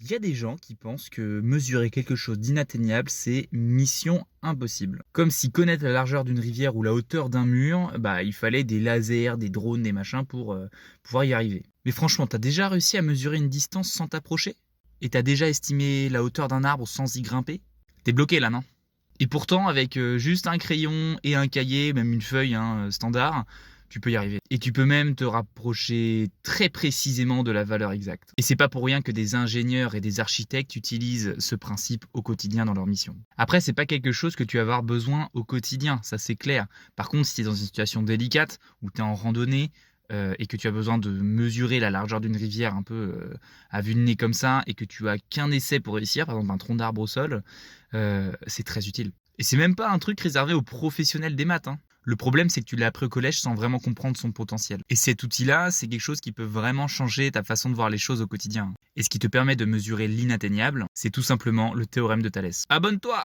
Il y a des gens qui pensent que mesurer quelque chose d'inatteignable, c'est mission impossible. Comme si connaître la largeur d'une rivière ou la hauteur d'un mur, il fallait des lasers, des drones, des machins pour pouvoir y arriver. Mais franchement, t'as déjà réussi à mesurer une distance sans t'approcher? Et t'as déjà estimé la hauteur d'un arbre sans y grimper? T'es bloqué là, non? Et pourtant, avec juste un crayon et un cahier, même une feuille standard, tu peux y arriver. Et tu peux même te rapprocher très précisément de la valeur exacte. Et c'est pas pour rien que des ingénieurs et des architectes utilisent ce principe au quotidien dans leur mission. Après, c'est pas quelque chose que tu vas avoir besoin au quotidien, ça c'est clair. Par contre, si tu es dans une situation délicate, où tu es en randonnée, et que tu as besoin de mesurer la largeur d'une rivière un peu à vue de nez comme ça, et que tu as qu'un essai pour réussir, par exemple un tronc d'arbre au sol, c'est très utile. Et c'est même pas un truc réservé aux professionnels des maths, hein. Le problème, c'est que tu l'as appris au collège sans vraiment comprendre son potentiel. Et cet outil-là, c'est quelque chose qui peut vraiment changer ta façon de voir les choses au quotidien. Et ce qui te permet de mesurer l'inatteignable, c'est tout simplement le théorème de Thalès. Abonne-toi!